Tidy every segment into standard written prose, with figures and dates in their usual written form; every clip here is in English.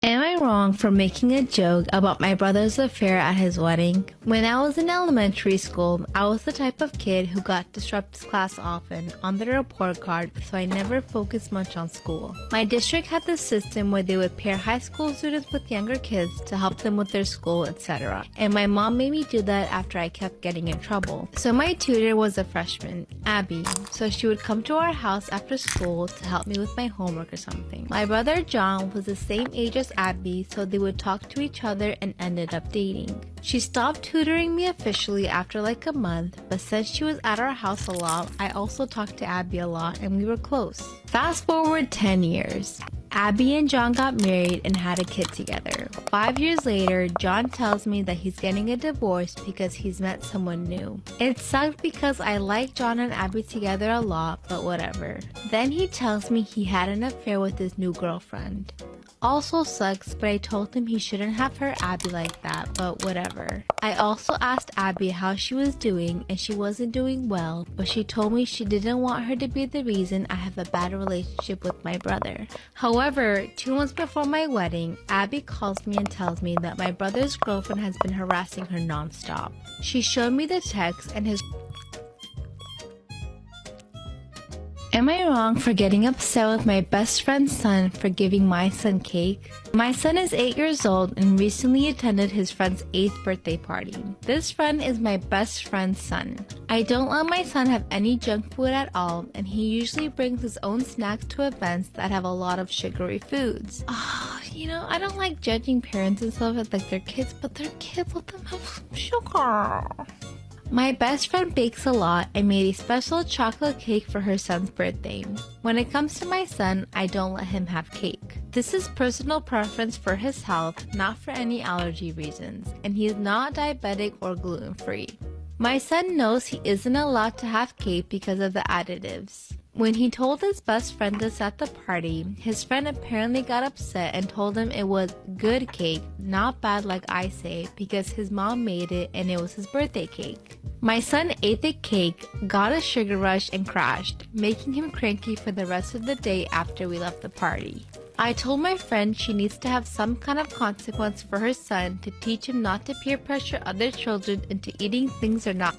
Am I wrong for making a joke about my brother's affair at his wedding? When I was in elementary school, I was the type of kid who got disrupted class often on the report card, so I never focused much on school. My district had this system where they would pair high school students with younger kids to help them with their school, etc. And my mom made me do that after I kept getting in trouble. So my tutor was a freshman, Abby, so she would come to our house after school to help me with my homework or something. My brother John was the same age as Abby, so they would talk to each other and ended up dating. She stopped tutoring me officially after like a month, but since she was at our house a lot, I also talked to Abby a lot and we were close. Fast forward 10 years. Abby and John got married and had a kid together. 5 years later, John tells me that he's getting a divorce because he's met someone new. It sucked because I like John and Abby together a lot, but whatever. Then he tells me he had an affair with his new girlfriend. Also sucks, but I told him he shouldn't have hurt Abby like that, but whatever. I also asked Abby how she was doing and she wasn't doing well, but she told me she didn't want her to be the reason I have a bad relationship with my brother. However, 2 months before my wedding, Abby calls me and tells me that my brother's girlfriend has been harassing her nonstop. She showed me the text and his. Am I wrong for getting upset with my best friend's son for giving my son cake? My son is 8 years old and recently attended his friend's 8th birthday party. This friend is my best friend's son. I don't let my son have any junk food at all, and he usually brings his own snacks to events that have a lot of sugary foods. I don't like judging parents and stuff like their kids, but their kids let them have sugar. My best friend bakes a lot and made a special chocolate cake for her son's birthday. When it comes to my son, I don't let him have cake. This is personal preference for his health, not for any allergy reasons, and he is not diabetic or gluten-free. My son knows he isn't allowed to have cake because of the additives. When he told his best friend this at the party, his friend apparently got upset and told him it was good cake, not bad like I say, because his mom made it and it was his birthday cake. My son ate the cake, got a sugar rush, and crashed, making him cranky for the rest of the day after we left the party. I told my friend she needs to have some kind of consequence for her son to teach him not to peer pressure other children into eating things they're not.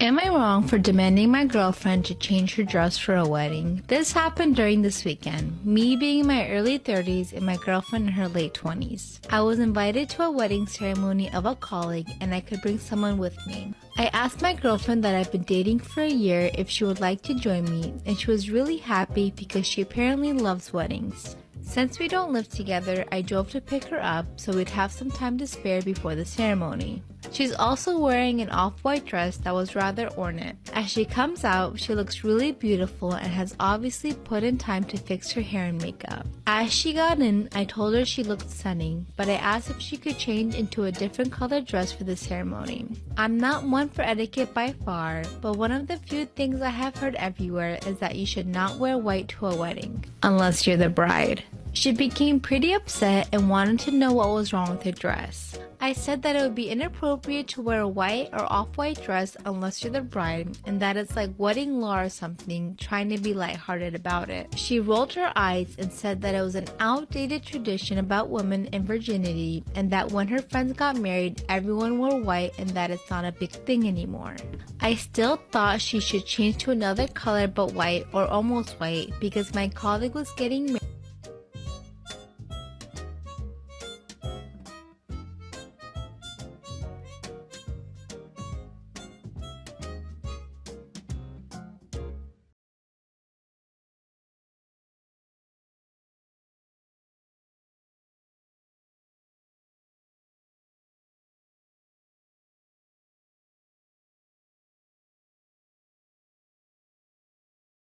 Am I wrong for demanding my girlfriend to change her dress for a wedding? This happened during this weekend, me being in my early 30s and my girlfriend in her late 20s. I was invited to a wedding ceremony of a colleague and I could bring someone with me. I asked my girlfriend that I've been dating for a year if she would like to join me, and she was really happy because she apparently loves weddings. Since we don't live together, I drove to pick her up so we'd have some time to spare before the ceremony. She's also wearing an off-white dress that was rather ornate. As she comes out, she looks really beautiful and has obviously put in time to fix her hair and makeup. As she got in, I told her she looked stunning, but I asked if she could change into a different colored dress for the ceremony. I'm not one for etiquette by far, but one of the few things I have heard everywhere is that you should not wear white to a wedding, unless you're the bride. She became pretty upset and wanted to know what was wrong with her dress. I said that it would be inappropriate to wear a white or off-white dress unless you're the bride, and that it's like wedding law or something, trying to be lighthearted about it. She rolled her eyes and said that it was an outdated tradition about women and virginity, and that when her friends got married, everyone wore white and that it's not a big thing anymore. I still thought she should change to another color but white or almost white because my colleague was getting married